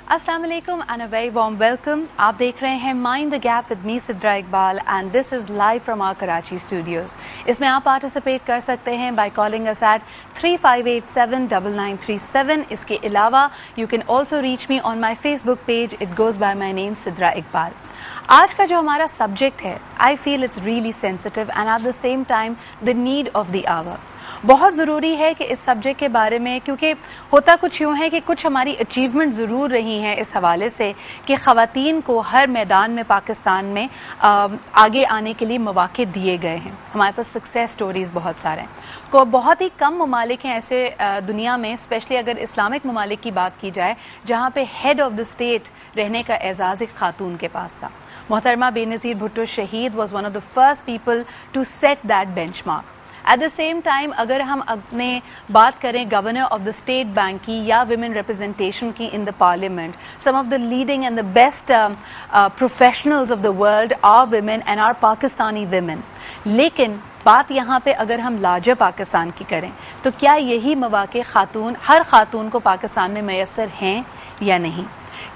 अस्सलाम वालेकुम and a very warm welcome. आप देख रहे हैं mind the gap with me Sidra Iqbal and this is live from our Karachi studios. इसमें आप पार्टिसिपेट कर सकते हैं बाय कॉलिंग अस एट 35879937। इसके अलावा you can also reach me on my Facebook page, it goes by my name Sidra Iqbal. आज का जो हमारा सब्जेक्ट है, I feel it's really sensitive and at the same time the need of the hour. बहुत ज़रूरी है कि इस सब्जेक्ट के बारे में, क्योंकि होता कुछ यूँ है कि कुछ हमारी अचीवमेंट ज़रूर रही हैं इस हवाले से कि ख़वातीन को हर मैदान में पाकिस्तान में आगे आने के लिए मौक़े दिए गए हैं। हमारे पास सक्सेस स्टोरीज़ बहुत सारे हैं। को बहुत ही कम ममालिक हैं ऐसे दुनिया में, स्पेशली अगर इस्लामिक ममालिक की बात की जाए, जहाँ पे हेड ऑफ़ द स्टेट रहने का एजाज़ एक खातून के पास था। मोहतरमा बेनज़ीर भुट्टो शहीद was one of the first people to set that benchmark. At the same time अगर हम अपने बात करें governor of the state bank की या विमेन रिप्रेजेंटेशन की in the parliament, some of the leading and the best professionals of the world are women and our Pakistani women. लेकिन बात यहाँ पे अगर हम लार्जर पाकिस्तान की करें तो क्या यही मौक़े हर खातून को पाकिस्तान में मैसर हैं या नहीं?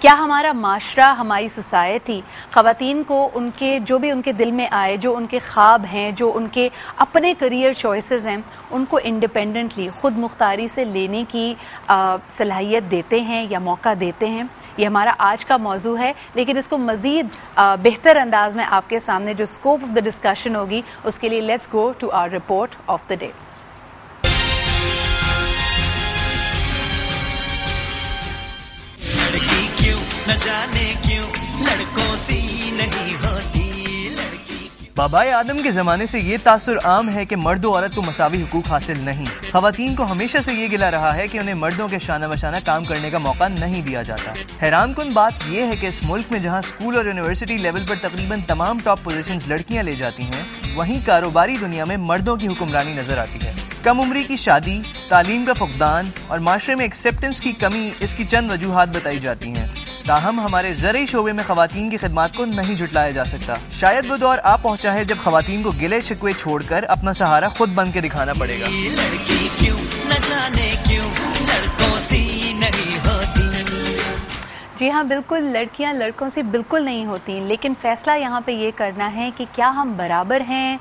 क्या हमारा माशरा, हमारी सोसाइटी ख़वातीन को उनके जो भी उनके दिल में आए, जो उनके ख्वाब हैं, जो उनके अपने करियर चॉइसेस हैं, उनको इंडिपेंडेंटली ख़ुद मुख्तारी से लेने की सलाहियत देते हैं या मौका देते हैं? ये हमारा आज का मौजू है, लेकिन इसको मज़ीद बेहतर अंदाज में आपके सामने जो स्कोप ऑफ द डिस्कशन होगी, उसके लिए let's go to our report of the day. न जाने क्यों लड़कों सी नहीं होती लड़की। बाबाए आदम के ज़माने से ये तासुर आम है कि मर्द और औरत को मसावी हुकूक हासिल नहीं। ख़वातीन को हमेशा से ये गिला रहा है कि उन्हें मर्दों के शाना बशाना काम करने का मौका नहीं दिया जाता। हैरानकुन बात यह है कि इस मुल्क में जहाँ स्कूल और यूनिवर्सिटी लेवल पर तकरीबन तमाम टॉप पोजीशंस लड़कियाँ ले जाती हैं, वहीं कारोबारी दुनिया में मर्दों की हुक्मरानी नजर आती है। कम उम्री की शादी, तालीम का फुकदान और माशरे में एक्सेप्टेंस की कमी इसकी चंद वजूहात बताई जाती हैं। ताहम हमारे ज़रई शोबे में ख़वातीन की खिदमत को नहीं झुटलाया जा सकता। शायद वो दौर आ पहुंचा है जब ख़वातीन को गिले शिकवे छोड़कर अपना सहारा खुद बन के दिखाना पड़ेगा। लड़की क्यों न जाने क्यों लड़कों सी नहीं होती। जी हाँ, बिल्कुल, लड़कियां लड़कों से बिल्कुल नहीं होती, लेकिन फ़ैसला यहाँ पे ये करना है कि क्या हम बराबर हैं,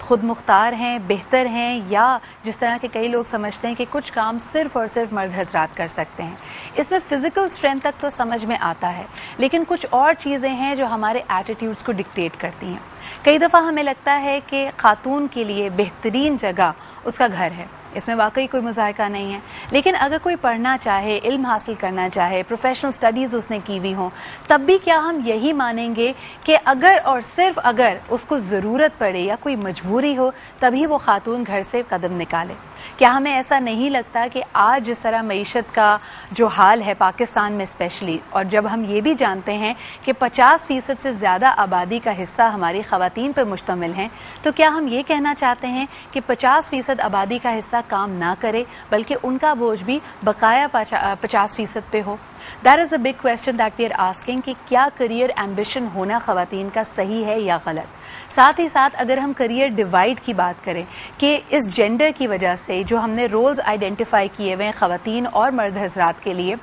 ख़ुद मुख्तार हैं, बेहतर हैं, या जिस तरह के कई लोग समझते हैं कि कुछ काम सिर्फ़ और सिर्फ मर्द हज़रात कर सकते हैं। इसमें फ़िज़िकल स्ट्रेंथ तक तो समझ में आता है, लेकिन कुछ और चीज़ें हैं जो हमारे एटीट्यूड्स को डिक्टेट करती हैं। कई दफ़ा हमें लगता है कि ख़ातून के लिए बेहतरीन जगह उसका घर है, इसमें वाकई कोई मुज़ाहिका नहीं है। लेकिन अगर कोई पढ़ना चाहे, इल्म हासिल करना चाहे, प्रोफेशनल स्टडीज़ उसने की हुई हों, तब भी क्या हम यही मानेंगे कि अगर और सिर्फ अगर उसको ज़रूरत पड़े या कोई मजबूरी हो तभी वो खातून घर से कदम निकाले? क्या हमें ऐसा नहीं लगता कि आज जिस तरह मईशत का जो हाल है पाकिस्तान में स्पेशली, और जब हम ये भी जानते हैं कि 50% से ज़्यादा आबादी का हिस्सा हमारी ख़वातीन पर मुश्तमिल हैं, तो क्या हम ये कहना चाहते हैं कि 50% आबादी का हिस्सा काम ना करे बल्कि उनका बोझ भी बकाया 50% पे हो? That is a big question that we are asking कि क्या करियर एम्बिशन होना ख़वातीन का सही है या गलत? साथ ही साथ अगर हम करियर डिवाइड की बात करें कि इस जेंडर की वजह से जो हमने रोल्स आइडेंटिफाई किए हुए हैं ख़वातीन और मर्द हज़रात के लिए,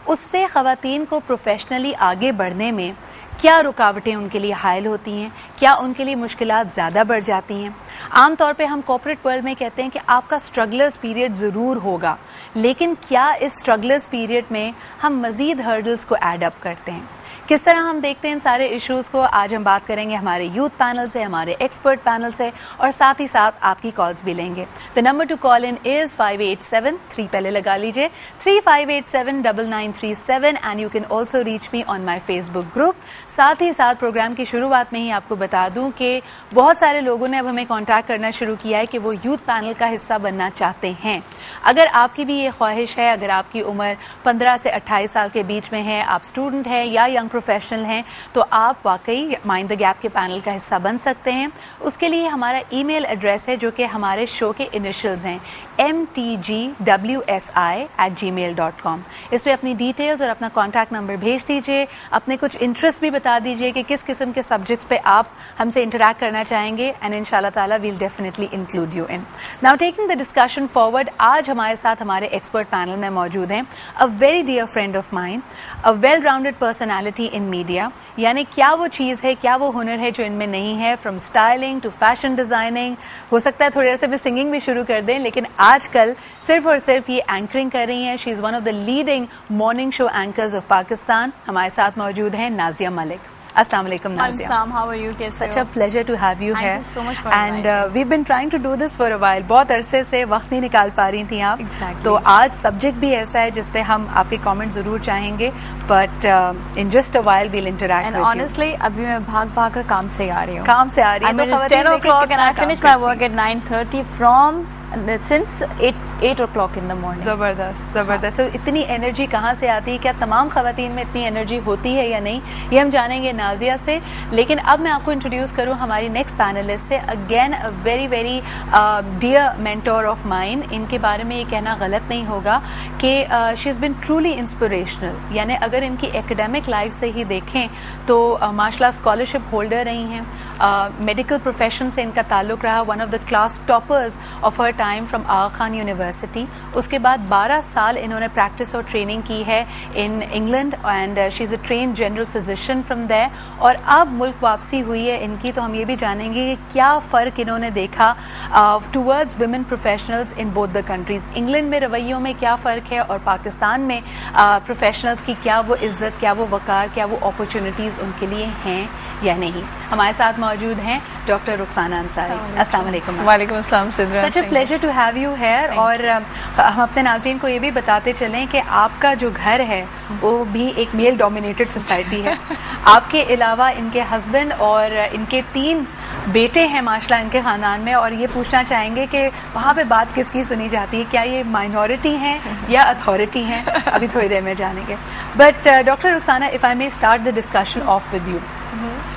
उससे ख़वातीन को प्रोफेशनली आगे बढ़ने में क्या रुकावटें उनके लिए हायल होती हैं? क्या उनके लिए मुश्किलात ज़्यादा बढ़ जाती हैं? आम तौर पे हम कॉर्पोरेट वर्ल्ड में कहते हैं कि आपका स्ट्रगलर्स पीरियड ज़रूर होगा, लेकिन क्या इस स्ट्रगलर्स पीरियड में हम मज़ीद हर्डल्स को ऐड अप करते हैं? किस तरह हम देखते हैं इन सारे इश्यूज़ को? आज हम बात करेंगे हमारे यूथ पैनल से, हमारे एक्सपर्ट पैनल से, और साथ ही साथ आपकी कॉल्स भी लेंगे। The number two call in is 587-3 पहले लगा लीजिए 3587-9937 and you can also reach me on my Facebook group. साथ ही साथ प्रोग्राम की शुरुआत में ही आपको बता दूं कि बहुत सारे लोगों ने अब हमें कॉन्टैक्ट करना शुरू किया है कि वो यूथ पैनल का हिस्सा बनना चाहते हैं। अगर आपकी भी ये ख्वाहिश है, अगर आपकी उम्र 15 से 28 साल के बीच में है, आप स्टूडेंट हैं या यंग प्रोफेशनल हैं तो आप वाकई माइंड द गैप के पैनल का हिस्सा बन सकते हैं। उसके लिए हमारा ईमेल एड्रेस है जो कि हमारे शो के इनिशियल्स हैं mtgwsi@gmail.com। इस पर अपनी डिटेल्स और अपना कॉन्टैक्ट नंबर भेज दीजिए, अपने कुछ इंटरेस्ट भी बता दीजिए कि किस किस्म के सब्जेक्ट्स पे आप हमसे इंटरैक्ट करना चाहेंगे एंड इंशाल्लाह ताला will definitely include you in. Now taking the discussion forward, आज हमारे साथ हमारे एक्सपर्ट पैनल में मौजूद हैं a very dear friend of mine, a well rounded personality in media. यानी क्या वो चीज़ है, क्या वो हुनर है जो इनमें नहीं है, from styling to fashion designing. हो सकता है थोड़ी देर से भी सिंगिंग भी शुरू कर दें, लेकिन आजकल सिर्फ और सिर्फ ये एंकरिंग कर रही हैं। She is one of the leading morning show anchors of Pakistan. हमारे साथ मौजूद हैं Nazia Malik. Assalamu alaikum, Nazia. How are you? Such a pleasure to have you here. Thank you so much for And we've been trying to do this for a while. बहुत अरसे से वक्त नहीं निकाल पा रही थी आप। Exactly. तो आज सब्जेक्ट भी ऐसा है जिस पे हम आपके कमेंट जरूर चाहेंगे, but in just a while we'll interact And with honestly, अभी मैं भाग कर काम से आ रही हूँ। काम से आ रही है I तो mean, it's खवातीन 10 देखिए o'clock कितना and I काम finish my करती work at 9:30 since 8 o'clock in the morning. ज़बरदस्त ज़बरदस्त। तो इतनी एनर्जी कहाँ से आती है, क्या तमाम खवातीन में इतनी एनर्जी होती है या नहीं, ये हम जानेंगे नाजिया से। लेकिन अब मैं आपको इंट्रोड्यूस करूँ हमारी नेक्स्ट पैनलिस्ट से, again a very very dear mentor of mine. इनके बारे में ये कहना गलत नहीं होगा कि she is been truly inspirational. यानी अगर इनकी एकेडमिक लाइफ से ही देखें तो माशाल्लाह स्कॉलरशिप होल्डर रही हैं, मेडिकल प्रोफेशन से इनका ताल्लुक़ रहा, one of the class toppers of her time from Aga Khan university. उसके बाद 12 साल इन्होंने प्रैक्टिस और ट्रेनिंग की है in England and she is a train general physician from there. और अब मुल्क वापसी हुई है इनकी, तो हम ये भी जानेंगे कि क्या फ़र्क इन्होंने देखा towards women professionals in both the countries. England में रवैयों में क्या फ़र्क है और पाकिस्तान में प्रोफेशनल्स की क्या वो इज़्ज़त, क्या वो वक़ार, क्या वो अपॉर्चुनिटीज़ उनके लिए हैं या नहीं। हमारे साथ मौजूद हैं डॉक्टर रुखसाना अंसारी। अस्सलाम वालेकुम। वालेकुम अस्सलाम Sidra. Such a pleasure to have you here. और हम अपने नाज़रीन को ये भी बताते चलें कि आपका जो घर है वो भी एक मेल डोमिनेटेड सोसाइटी है। आपके अलावा इनके हस्बैंड और इनके 3 बेटे हैं माशाल्लाह इनके ख़ानदान में, और ये पूछना चाहेंगे कि वहाँ पे बात किसकी सुनी जाती है, क्या ये माइनॉरिटी हैं या अथॉरिटी हैं, अभी थोड़ी देर में जानेंगे। But doctor Rukhsana, if I may start the discussion of with you,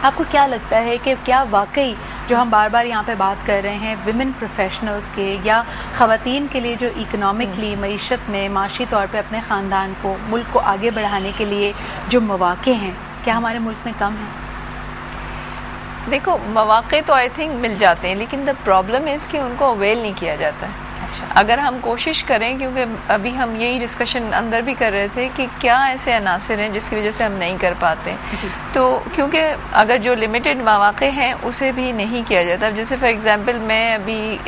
आपको क्या लगता है कि क्या वाकई जो हम बार बार यहाँ पे बात कर रहे हैं विमेन प्रोफेशनल्स के या ख़वातीन के लिए जो इकनॉमिकली मईशत में माशी तौर पे अपने ख़ानदान को, मुल्क को आगे बढ़ाने के लिए जो मौक़े हैं, क्या हमारे मुल्क में कम हैं? देखो, मौक़े तो आई थिंक मिल जाते हैं, लेकिन द प्रॉब्लम इज़ कि उनको अवेल नहीं किया जाता है। अच्छा, अगर हम कोशिश करें, क्योंकि अभी हम यही डिस्कशन अंदर भी कर रहे थे कि क्या ऐसे अनासिर हैं जिसकी वजह से हम नहीं कर पाते, तो क्योंकि अगर जो लिमिटेड मौक़े हैं उसे भी नहीं किया जाता। जैसे फॉर एग्जांपल मैं अभी,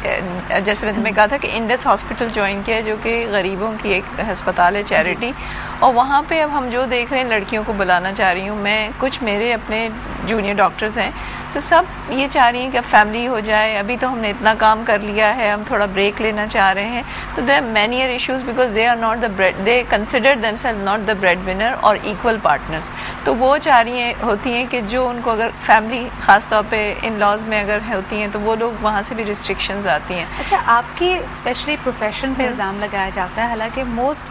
जैसे मैंने तुम्हें कहा था कि इंडस हॉस्पिटल ज्वाइन किया है, जो कि गरीबों की एक अस्पताल है, चैरिटी, और वहाँ पे अब हम जो देख रहे हैं, लड़कियों को बुलाना चाह रही हूँ मैं, कुछ मेरे अपने जूनियर डॉक्टर्स हैं, तो सब ये चाह रही हैं कि अब फैमिली हो जाए, अभी तो हमने इतना काम कर लिया है, हम थोड़ा ब्रेक लेना चाह रहे हैं। तो there are many uh issues because they are not the bread, they consider themselves not the breadwinner और इक्वल पार्टनर्स। तो वो चाह रही हैं, होती हैं कि जो उनको अगर फैमिली ख़ास तौर पे इन लॉज में अगर होती हैं तो वो लोग वहाँ से भी रिस्ट्रिक्शंस आती हैं। अच्छा, आपके स्पेशली प्रोफेशन पे इल्ज़ाम लगाया जाता है, हालांकि most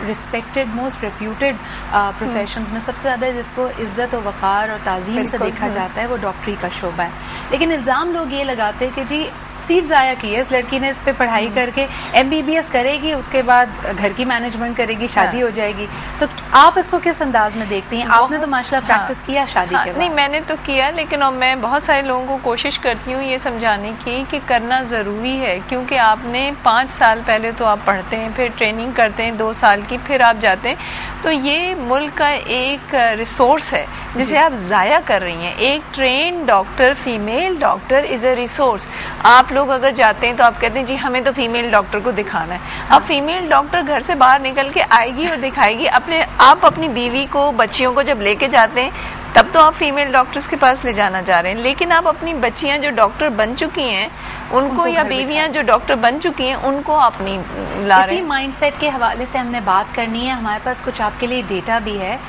respected, most reputed professions में सबसे ज़्यादा जिसको इज़्ज़त और वक़ार और ताज़ीम से देखा जाता है वो डॉक्टरी का शोबा है। लेकिन इल्ज़ाम लोग ये लगाते हैं कि जी सीट ज़ाया की है इस लड़की ने, इस पे पढ़ाई करके MBBS करेगी, उसके बाद घर की मैनेजमेंट करेगी, शादी हो जाएगी। तो आप इसको किस अंदाज में देखती हैं? आपने तो माशाल्लाह प्रैक्टिस किया शादी के बाद। नहीं, मैंने तो किया, लेकिन और मैं बहुत सारे लोगों को कोशिश करती हूँ ये समझाने की कि करना ज़रूरी है, क्योंकि आपने 5 साल पहले तो आप पढ़ते हैं, फिर ट्रेनिंग करते हैं 2 साल की, फिर आप जाते हैं, तो ये मुल्क का एक रिसोर्स है जिसे आप ज़ाया कर रही हैं। एक train doctor, female doctor is a resource. आप लोग अगर जाते हैं तो आप कहते हैं जी हमें तो फीमेल डॉक्टर को दिखाना है। अब फीमेल डॉक्टर घर से बाहर निकल के आएगी और दिखाएगी, आप अपनी बीवी को, बच्चियों को जब लेके जाते हैं तब तो आप फीमेल डॉक्टर्स के पास ले जाना चाह रहे हैं, लेकिन आप अपनी बच्चियां जो डॉक्टर बन चुकी हैं उनको या बीवियां जो डॉक्टर बन चुकी हैं उनको आप नहीं ला रहे। इसी माइंडसेट के हवाले से हमने बात करनी है। हमारे पास कुछ आपके लिए डेटा भी है।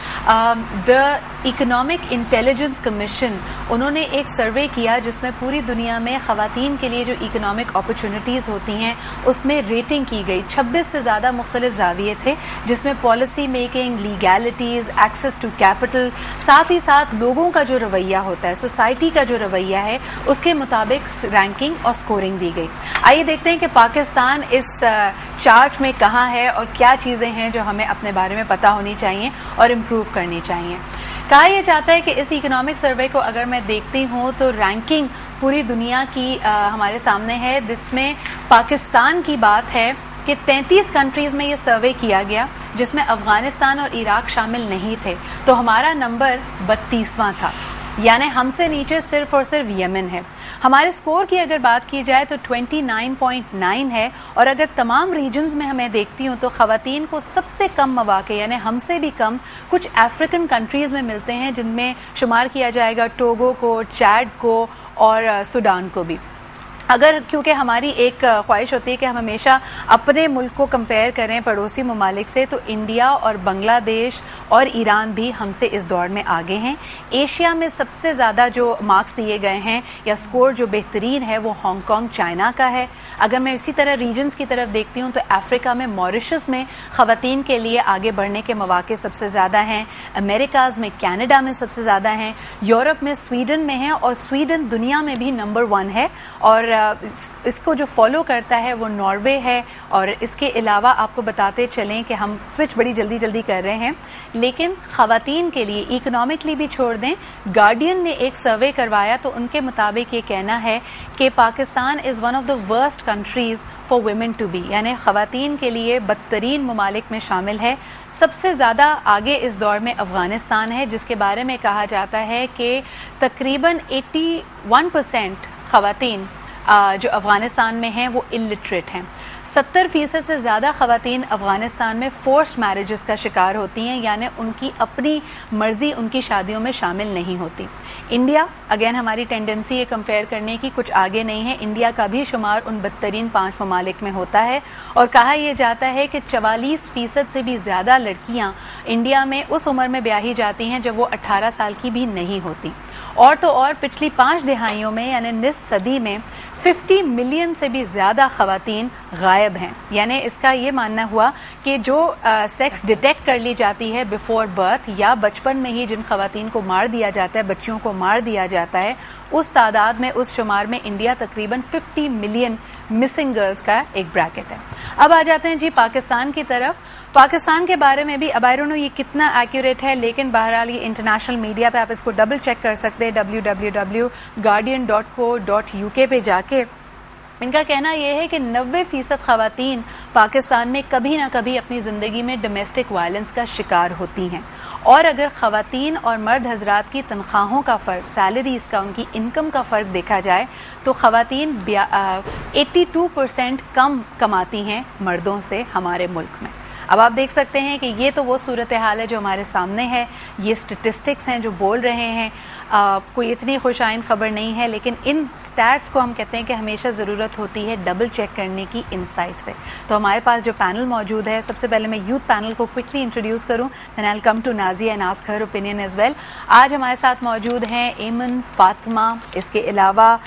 द इकोनॉमिक इंटेलिजेंस कमीशन, उन्होंने एक सर्वे किया जिसमें पूरी दुनिया में ख़वातीन के लिए जो इकोनॉमिक अपॉर्चुनिटीज़ होती हैं उसमें रेटिंग की गई। 26 से ज़्यादा मुख्तलिफ जाविये थे जिसमें policy making, legalities, access to capital, साथ ही साथ लोगों का जो रवैया होता है, सोसाइटी का जो रवैया है, उसके मुताबिक रैंकिंग और स्कोरिंग दी गई। आइए देखते हैं कि पाकिस्तान इस चार्ट में कहाँ है और क्या चीज़ें हैं जो हमें अपने बारे में पता होनी चाहिए और इम्प्रूव करनी चाहिए। कहा यह जाता है कि इस इकोनॉमिक सर्वे को अगर मैं देखती हूँ तो रैंकिंग पूरी दुनिया की हमारे सामने है, जिसमें पाकिस्तान की बात है कि 33 कंट्रीज़ में ये सर्वे किया गया जिसमें अफ़गानिस्तान और इराक शामिल नहीं थे, तो हमारा नंबर 32वां था, यानी हमसे नीचे सिर्फ और सिर्फ यमन है। हमारे स्कोर की अगर बात की जाए तो 29.9 है, और अगर तमाम रीजन्स में हमें देखती हूँ तो ख़वातीन को सबसे कम मौक़े, यानी हमसे भी कम, कुछ अफ्रीकन कंट्रीज़ में मिलते हैं जिनमें शुमार किया जाएगा टोगो को, चैड को और सूडान को भी। अगर क्योंकि हमारी एक ख्वाहिश होती है कि हम हमेशा अपने मुल्क को कंपेयर करें पड़ोसी ममालिक से, तो इंडिया और बांग्लादेश और ईरान भी हमसे इस दौर में आगे हैं। एशिया में सबसे ज़्यादा जो मार्क्स दिए गए हैं या स्कोर जो बेहतरीन है वो हांगकांग, चाइना का है। अगर मैं इसी तरह रीजन्स की तरफ देखती हूँ तो अफ्रीका में मॉरिशस में ख़वातीन के लिए आगे बढ़ने के मौक़े सबसे ज़्यादा हैं, अमेरिकाज़ में कनाडा में सबसे ज़्यादा हैं, यूरोप में स्वीडन में हैं, और स्वीडन दुनिया में भी नंबर 1 है, और इसको जो फॉलो करता है वो नॉर्वे है। और इसके अलावा आपको बताते चलें कि हम स्विच बड़ी जल्दी जल्दी कर रहे हैं, लेकिन ख़वातीन के लिए इकोनॉमिकली भी छोड़ दें, गार्डियन ने एक सर्वे करवाया तो उनके मुताबिक ये कहना है कि Pakistan is one of the worst countries for women to be, यानी ख़वातीन के लिए बदतरीन ममालिक में शामिल है। सबसे ज़्यादा आगे इस दौर में अफ़गानिस्तान है, जिसके बारे में कहा जाता है कि तकरीबन 81% ख़वातीन जो अफ़गानिस्तान में हैं वो इलिटरेट हैं। 70% से ज़्यादा ख़वातीन अफ़गानिस्तान में फोर्स्ड मैरिजेस का शिकार होती हैं, यानी उनकी अपनी मर्ज़ी उनकी शादियों में शामिल नहीं होती। इंडिया अगेन हमारी टेंडेंसी है कंपेयर करने की, कुछ आगे नहीं है। इंडिया का भी शुमार उन बदतरीन 5 ममालिक में होता है, और कहा यह जाता है कि 44% से भी ज़्यादा लड़कियाँ इंडिया में उस उम्र में ब्याही जाती हैं जब वो 18 साल की भी नहीं होती। और तो और पिछली 5 दिहाइयों में यानी निस्फ सदी में 50 मिलियन से भी ज़्यादा ख़वातीन गायब हैं। यानी इसका ये मानना हुआ कि जो सेक्स डिटेक्ट कर ली जाती है बिफोर बर्थ या बचपन में ही जिन ख़वातीन को मार दिया जाता है, बच्चियों को मार दिया जाता है, उस तादाद में, उस शुमार में इंडिया तकरीबन 50 मिलियन मिसिंग गर्ल्स का एक ब्रैकेट है। अब आ जाते हैं जी पाकिस्तान की तरफ। पाकिस्तान के बारे में भी अब आई डोंट नो ये कितना एक्यूरेट है, लेकिन बहरहाल ये इंटरनेशनल मीडिया पे आप इसको डबल चेक कर सकते हैं, www.guardian.co.uk पे जाके। इनका कहना यह है कि 90% ख़वातीन पाकिस्तान में कभी ना कभी अपनी ज़िंदगी में डोमेस्टिक वायलेंस का शिकार होती हैं। और अगर ख़वातीन और मर्द हजरात की तनख्वाहों का फ़र्क, सैलरीज़ का, उनकी इनकम का फ़र्क देखा जाए तो ख़वातीन 82% कम कमाती हैं मर्दों से हमारे मुल्क में। अब आप देख सकते हैं कि ये तो वो सूरत हाल है जो हमारे सामने है, ये स्टेटिस्टिक्स हैं जो बोल रहे हैं। कोई इतनी खुशाइन ख़बर नहीं है, लेकिन इन स्टैट्स को हम कहते हैं कि हमेशा ज़रूरत होती है डबल चेक करने की इनसाइट से। तो हमारे पास जो पैनल मौजूद है, सबसे पहले मैं यूथ पैनल को क्विकली इंट्रोड्यूस करूँ, then I will come to Nazia and ask her opinion as well. आज हमारे साथ मौजूद हैं एमन, फातिमा, इसके अलावा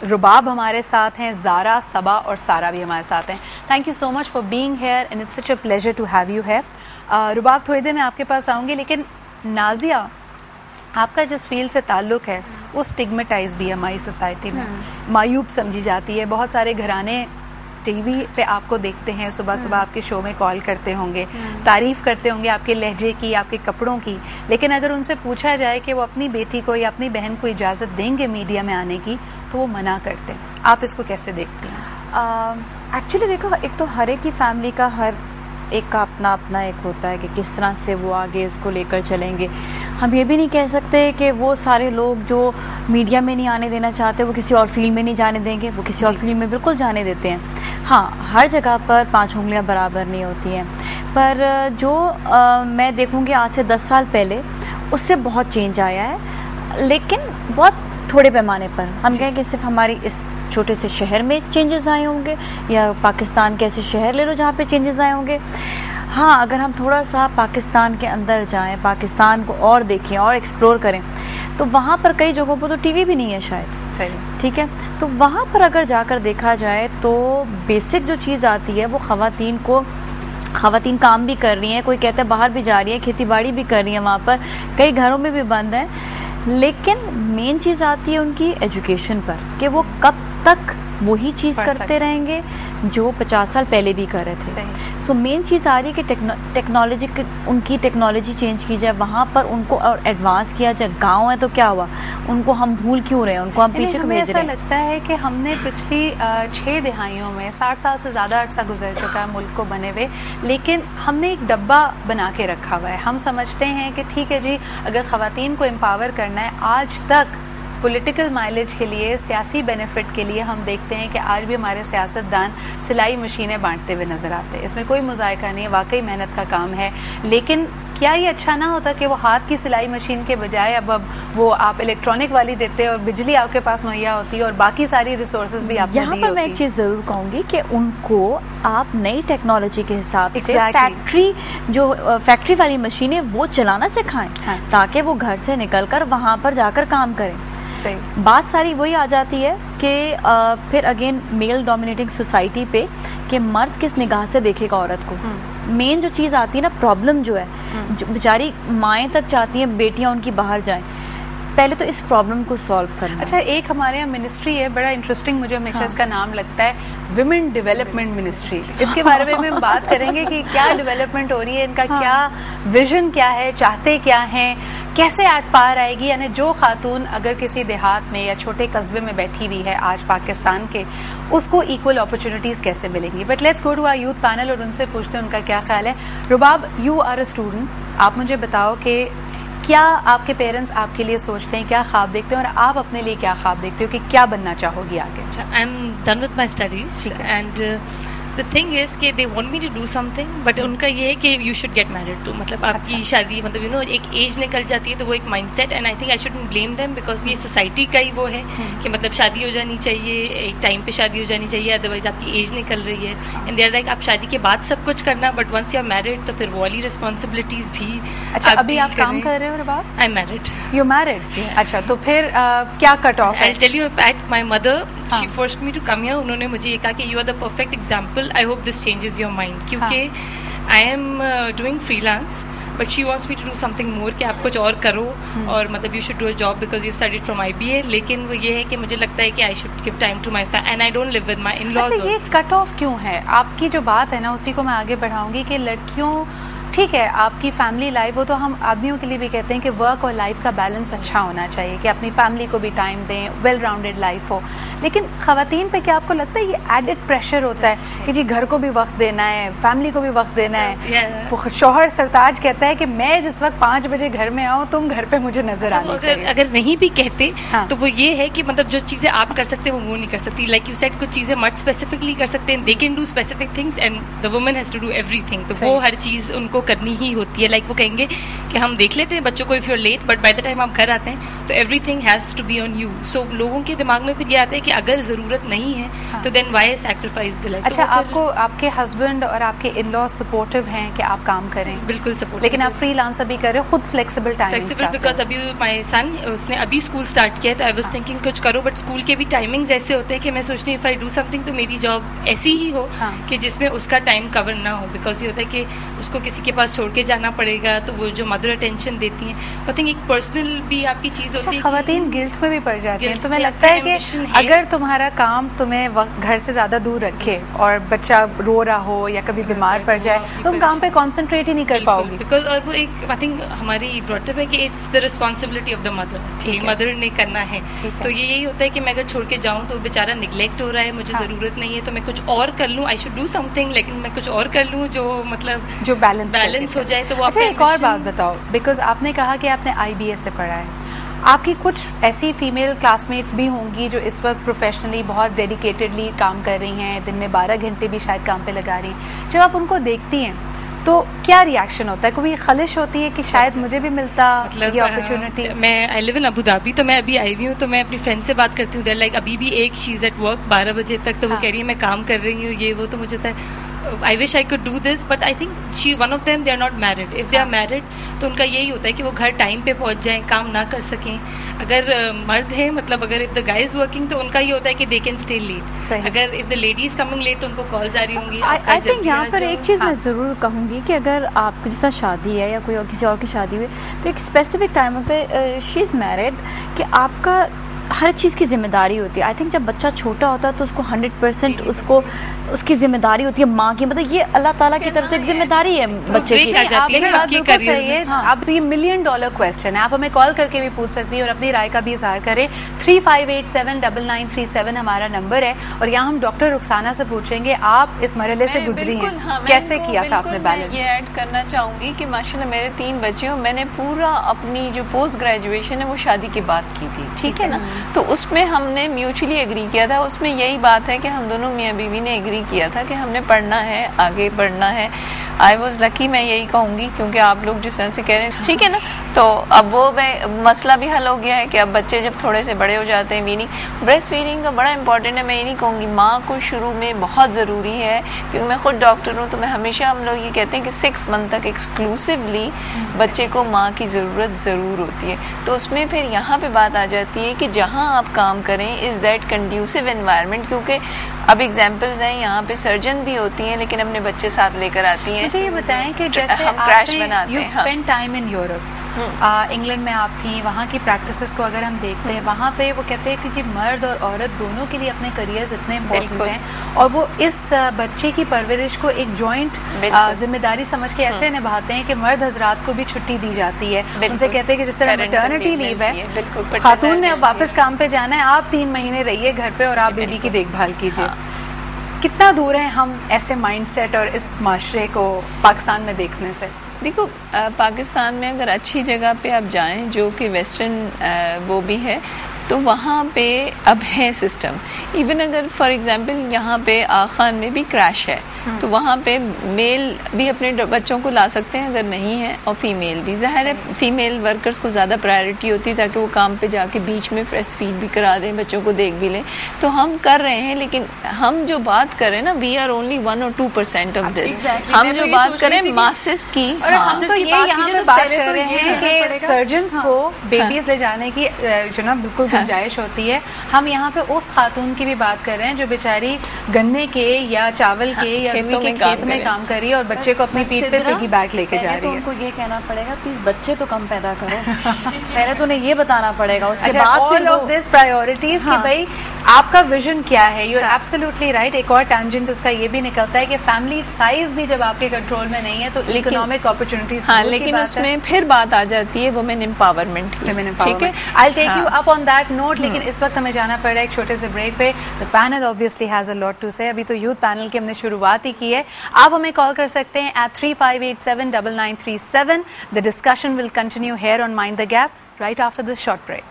रुबाब हमारे साथ हैं, ज़ारा, सबा और सारा भी हमारे साथ हैं। Thank you so much for being here and it's such a pleasure to have you है। रुबाब थोड़ी देर में आपके पास आऊँगी, लेकिन नाज़िया, आपका जिस फील्ड से ताल्लुक़ है वो स्टिग्मेटाइज भी है हमारी सोसाइटी में, मायूब समझी जाती है। बहुत सारे घराने टीवी पे आपको देखते हैं, सुबह सुबह आपके शो में कॉल करते होंगे, तारीफ़ करते होंगे आपके लहजे की, आपके कपड़ों की, लेकिन अगर उनसे पूछा जाए कि वो अपनी बेटी को या अपनी बहन को इजाज़त देंगे मीडिया में आने की तो वो मना करते हैं। आप इसको कैसे देखते हैं? एक्चुअली देखो, एक तो हर एक की फैमिली का हर एक का अपना अपना एक होता है कि किस तरह से वो आगे इसको लेकर चलेंगे। हम ये भी नहीं कह सकते कि वो सारे लोग जो मीडिया में नहीं आने देना चाहते वो किसी और फील्ड में नहीं जाने देंगे, वो किसी और फील्ड में बिल्कुल जाने देते हैं। हाँ, हर जगह पर 5 उंगलियां बराबर नहीं होती हैं, पर जो मैं देखूँगी आज से 10 साल पहले उससे बहुत चेंज आया है, लेकिन बहुत थोड़े पैमाने पर। हम कहें कि सिर्फ हमारी इस छोटे से शहर में चेंजेस आए होंगे, या पाकिस्तान के ऐसे शहर ले लो जहाँ पे चेंजेस आए होंगे। हाँ, अगर हम थोड़ा सा पाकिस्तान के अंदर जाएं, पाकिस्तान को और देखें और एक्सप्लोर करें, तो वहाँ पर कई जगहों पर तो टीवी भी नहीं है शायद। सही, ठीक है, तो वहाँ पर अगर जाकर देखा जाए तो बेसिक जो चीज़ आती है वो ख़वातीन काम भी कर रही हैं, कोई कहता है बाहर भी जा रही है, खेती बाड़ी भी कर रही है, वहाँ पर कई घरों में भी बंद है, लेकिन मेन चीज़ आती है उनकी एजुकेशन पर, कि वो कब तक वही चीज़ करते रहेंगे जो 50 साल पहले भी कर रहे थे। सो मेन चीज़ आ रही है कि उनकी टेक्नोलॉजी चेंज की जाए, वहाँ पर उनको और एडवांस किया जाए। गांव है तो क्या हुआ, उनको हम भूल क्यों रहे हैं, उनको हम पीछे क्यों भेज रहे हैं? ऐसा लगता है कि हमने पिछली 6 दिहाइयों में 60 साल से ज़्यादा अरसा गुजर चुका है मुल्क को बने हुए, लेकिन हमने एक डब्बा बना के रखा हुआ है। हम समझते हैं कि ठीक है जी, अगर ख़वातीन को एम्पावर करना है, आज तक पॉलिटिकल माइलेज के लिए, सियासी बेनिफिट के लिए हम देखते हैं कि आज भी हमारे सियासतदान सिलाई मशीनें बांटते हुए नज़र आते हैं। इसमें कोई मुज़ायका नहीं है, वाकई मेहनत का काम है, लेकिन क्या ये अच्छा ना होता कि वो हाथ की सिलाई मशीन के बजाय अब वो आप इलेक्ट्रॉनिक वाली देते हैं और बिजली आपके पास मुहैया होती है और बाकी सारी रिसोर्सेज भी आपने दी होती है। यहाँ पर मैं एक चीज़ ज़रूर कहूँगी कि उनको आप नई टेक्नोलॉजी के हिसाब से फैक्ट्री वाली मशीनें वो चलाना सिखाएं, ताकि वो घर से निकल कर वहाँ पर जाकर काम करें। सही बात सारी वही आ जाती है कि फिर अगेन मेल डोमिनेटिंग सोसाइटी पे कि मर्द किस निगाह से देखेगा औरत को। मेन जो चीज़ आती है ना, प्रॉब्लम जो है, जो बेचारी माएँ तक चाहती हैं बेटियां उनकी बाहर जाएं, पहले तो इस प्रॉब्लम को सॉल्व करना। अच्छा, एक हमारे यहाँ मिनिस्ट्री है, बड़ा इंटरेस्टिंग मुझे हमेशा इसका नाम लगता है, विमेन डेवलपमेंट मिनिस्ट्री। इसके बारे में हम बात करेंगे कि क्या डेवलपमेंट हो रही है, इनका क्या विजन क्या है, चाहते क्या हैं, कैसे आट पार आएगी। यानी जो खातून अगर किसी देहात में या छोटे कस्बे में बैठी हुई है आज पाकिस्तान के, उसको इक्वल अपॉर्चुनिटीज़ कैसे मिलेंगी। But let's go to our youth panel और उनसे पूछते हैं उनका क्या ख्याल है। Rubab, you are a student, आप मुझे बताओ कि क्या आपके पेरेंट्स आपके लिए सोचते हैं, क्या ख्वाब देखते हैं, और आप अपने लिए क्या ख्वाब देखते हो कि क्या बनना चाहोगी आगे? I am done with my studies and the thing is कि they want me to do something, but उनका ये है कि you should get married to, मतलब आपकी शादी, मतलब यू नो एक एज निकल जाती है तो वो एक mindset, and I think I shouldn't blame them, because ये सोसाइटी का ही वो है कि मतलब शादी हो जानी चाहिए, एक टाइम पे शादी हो जानी चाहिए, अदरवाइज आपकी एज निकल रही है, एंड दे आर लाइक आप शादी के बाद सब कुछ करना, but once you are married तो फिर वो वाली रिस्पॉन्सिबिलिटीज भी। अच्छा, अभी आप काम कर रहे हो Rubab? I am married. You married? अच्छा, तो फिर क्या कट ऑफ है? I tell you fact, my mother she forced me to come here. उन्होंने मुझे ये कहा कि you are the perfect example, I hope this changes your mind, क्योंकि I am doing freelance, but she wants me to do something more, कि आप कुछ और करो और मतलब you should do a job because you studied from IBA। लेकिन वो ये है कि मुझे लगता है कि I should give time to my family and I don't live with my in-laws. अच्छा, ये कट ऑफ क्यों है? आपकी जो बात है ना, उसी को मैं आगे बढ़ाऊंगी कि लड़कियों, ठीक है आपकी फैमिली लाइफ, वो तो हम आदमियों के लिए भी कहते हैं कि वर्क और लाइफ का बैलेंस अच्छा होना चाहिए, कि अपनी फैमिली को भी टाइम दें, वेल राउंडेड लाइफ हो, लेकिन ख़वातीन पे क्या आपको लगता है ये एडेड प्रेशर होता है कि जी घर को भी वक्त देना है, फैमिली को भी वक्त देना है? शौहर सरताज कहता है कि मैं जिस वक्त 5 बजे घर में आऊँ तुम घर पे मुझे नजर आनी चाहिए। अगर नहीं भी कहते तो वो ये है कि मतलब जो चीज़ें आप कर सकते हैं वो नहीं कर सकती, लाइक यू सेड कुछ चीज़ें मर्द स्पेसिफिकली कर सकते हैं, they can do specific things and the woman has to do everything, तो वो हर चीज़ उनको करनी ही होती है। लाइक वो कहेंगे कि हम देख लेते हैं बच्चों को, if you are late, but by the time आप घर आते हैं तो everything has to be on you. So लोगों के दिमाग में फिर ये आता है कि अगर ज़रूरत नहीं है तो then why sacrifice the life. अच्छा, आपको आपके हस्बैंड और आपके इन-लॉज सपोर्टिव हैं कि आप काम करें? बिल्कुल सपोर्टिव। लेकिन आप फ्रीलांसर भी कर रहे हो, खुद फ्लेक्सिबल बिकॉज अभी माय सन, उसने अभी स्कूल स्टार्ट किया, तो आई वाज थिंकिंग कुछ करो, बट स्कूल के भी टाइमिंग्स ऐसे होते हैं कि मैं सोचती हूँ इफ आई डू समथिंग तो मेरी जॉब ऐसी ही हो कि जिसमें उसका टाइम कवर ना हो, बिकॉज ये होता है कि उसको किसी के पास छोड़ के जाना पड़ेगा, तो वो जो मदर अटेंशन देती हैं, आई थिंक एक पर्सनल भी आपकी चीज़ होती है। ख़वातीन गिल्ट में भी पड़ जाती हैं। तुम्हें लगता है कि अगर तुम्हारा काम तुम्हें घर से ज़्यादा दूर रखे और बच्चा रो रहा हो या कभी बीमार पड़ जाए, तुम काम पे कॉन्सेंट्रेट ही नहीं कर पाओगी? बिकॉज और वो एक आई थिंक हमारी ब्रॉटअप है कि it's the responsibility of the mother, mother ने करना है, तो ये यही होता है कि मैं अगर छोड़ के जाऊँ तो बेचारा निगलेक्ट हो रहा है, मुझे ज़रूरत नहीं है तो मैं कुछ और कर लूँ, आई शुड डू समथिंग, लेकिन मैं कुछ और कर लूँ जो मतलब जो बैलेंस हो जाए। तो वो अच्छा, एक और बात बताओ, बिकॉज आपने कहा कि आपने IBA से पढ़ा है, आपकी कुछ ऐसी फीमेल क्लासमेट्स भी होंगी जो इस वक्त प्रोफेशनली बहुत डेडिकेटेडली काम कर रही हैं, दिन में 12 घंटे भी शायद काम पे लगा रही हैं। जब आप उनको देखती हैं तो क्या रिएक्शन होता है? कोई खलिश होती है कि शायद मुझे भी मिलता ये अपॉर्चुनिटी? मैं I live in Abu Dhabi, तो मैं अभी आई हुई हूँ, तो मैं अपनी फ्रेंड से बात करती हूँ, देयर लाइक अभी भी एक शी इज एट वर्क 12 बजे तक, तो वो कह रही है मैं काम कर रही हूँ, ये वो, तो मुझे होता है I wish I could do this, but I think she one of them they are not married. If they are married तो उनका यही होता है कि वो घर टाइम पे पहुंच जाएं, काम ना कर सकें. अगर मर्द है, मतलब अगर if the guy is working, तो उनका ये होता है कि दे कैन स्टे लेट. अगर if the lady is coming late तो उनको कॉल्स आ रही होंगी. आई थिंक यहाँ पर एक चीज़ मैं ज़रूर कहूँगी कि अगर आपके जैसा शादी है या कोई और किसी और की शादी हुई, तो एक स्पेसिफिक टाइम होता है, शी इज़ मैरिड, कि आपका हर चीज़ की जिम्मेदारी होती है. आई थिंक जब बच्चा छोटा होता है तो उसको 100% उसको उसकी जिम्मेदारी होती है माँ की, मतलब ये अल्लाह ताला की तरफ से एक जिम्मेदारी है बच्चे की. अब ये $1 मिलियन क्वेश्चन है, आप हमें कॉल करके भी पूछ सकती हैं और अपनी राय का भी इजहार करें. 35879937 हमारा नंबर है और यहाँ हम डॉक्टर रुखसाना से पूछेंगे आप इस मरहले से गुजरी हैं, कैसे किया था आपने बैलेंस? ये ऐड करना चाहूँगी कि माशाल्लाह मेरे 3 बच्चे हैं, मैंने पूरा अपनी जो पोस्ट ग्रेजुएशन है वो शादी के बाद की थी, ठीक है ना. तो उसमें हमने म्यूचुअली एग्री किया था. उसमें यही बात है कि हम दोनों मियाँ बीवी ने एग्री किया था कि हमने पढ़ना है, आगे बढ़ना है. आई वॉज लकी, मैं यही कहूँगी, क्योंकि आप लोग जिस तरह से कह रहे हैं, ठीक है ना. तो अब वो मसला भी हल हो गया है कि अब बच्चे जब थोड़े से बड़े हो जाते हैं, वीनिंग, ब्रेस्ट फीडिंग का बड़ा इंपॉर्टेंट है. मैं ये नहीं कहूँगी, माँ को शुरू में बहुत ज़रूरी है, क्योंकि मैं खुद डॉक्टर हूँ, तो मैं हमेशा, हम लोग ये कहते हैं कि 6 मंथ तक एक्सक्लूसिवली बच्चे को माँ की ज़रूरत ज़रूर होती है. तो उसमें फिर यहाँ पे बात आ जाती है कि जहाँ आप काम करें, इज़ दैट कंड्यूसिव एनवायरनमेंट. क्योंकि अब एग्जाम्पल्स हैं, यहाँ पे सर्जन भी होती हैं लेकिन अपने बच्चे साथ लेकर आती हैं. मुझे ये बताएं कि जैसे हम क्रैश बनाते हैं, you spend time in Europe, England में आप थी, वहाँ की प्रैक्टिसेस को अगर हम देखते हैं, वहाँ पे वो कहते हैं कि जी मर्द और औरत दोनों के लिए अपने करियर्स इतने इम्पोर्टेंट हैं और वो इस बच्चे की परवरिश को एक जॉइंट जिम्मेदारी समझ के ऐसे निभाते हैं कि मर्द हजरात को भी छुट्टी दी जाती है. उनसे कहते हैं कि जिस तरह मैटर्निटी लीव है, खातून ने अब वापस काम पे जाना है, आप 3 महीने रहिए घर पे और आप बेबी की देखभाल कीजिए. कितना दूर है हम ऐसे माइंडसेट और इस माशरे को पाकिस्तान में देखने से? देखो, पाकिस्तान में अगर अच्छी जगह पे आप जाएं जो कि वेस्टर्न वो भी है, तो वहाँ पे अब है सिस्टम. इवन अगर फॉर एग्जांपल यहाँ पे आखान में भी क्रैश है, तो वहाँ पे मेल भी अपने बच्चों को ला सकते हैं अगर नहीं है, और फीमेल भी. ज़ाहिर है फीमेल वर्कर्स को ज़्यादा प्रायोरिटी होती है ताकि वो काम पे जाके बीच में ब्रेस्ट फीड भी करा दें, बच्चों को देख भी लें. तो हम कर रहे हैं, लेकिन हम जो बात करें ना, we are only 1 or 2% of this. हम जो बात करें मासेस की, और हम तो ये यहाँ पे बात कर रहे हैं कि सर्जन्स को बेबीज ले जाने की जो ना बिल्कुल गुंजाइश होती है. हम यहाँ पे उस खातून की भी बात कर रहे हैं जो बेचारी गन्ने के या चावल के या रुई के खेत में काम कर रही है और बच्चे को अपनी पीठ पे पिगी बैग लेके जा रही है. उनको ये कहना पड़ेगा प्लीज बच्चे तो कम पैदा करो. पहले तो उन्हें ये बताना पड़ेगा, उसके बाद ऑल ऑफ दिस प्रायोरिटीज कि भाई आपका विजन क्या है. You are absolutely right. एक और टैंजेंट इसका ये भी निकलता है कि फैमिली साइज भी जब आपके कंट्रोल में नहीं है तो इकोनॉमिक अपॉर्चुनिटीज. लेकिन उसमें फिर बात आ जाती है वुमेन एम्पावरमेंट की. ठीक है, I take you up on that note. लेकिन इस वक्त हमें जाना पड़ रहा है एक छोटे से ब्रेक पे. The panel obviously has a lot to say. अभी तो यूथ पैनल की हमने शुरुआत ही की है. आप हमें कॉल कर सकते हैं at 35879937. The discussion will continue here on Mind the Gap right after this short break.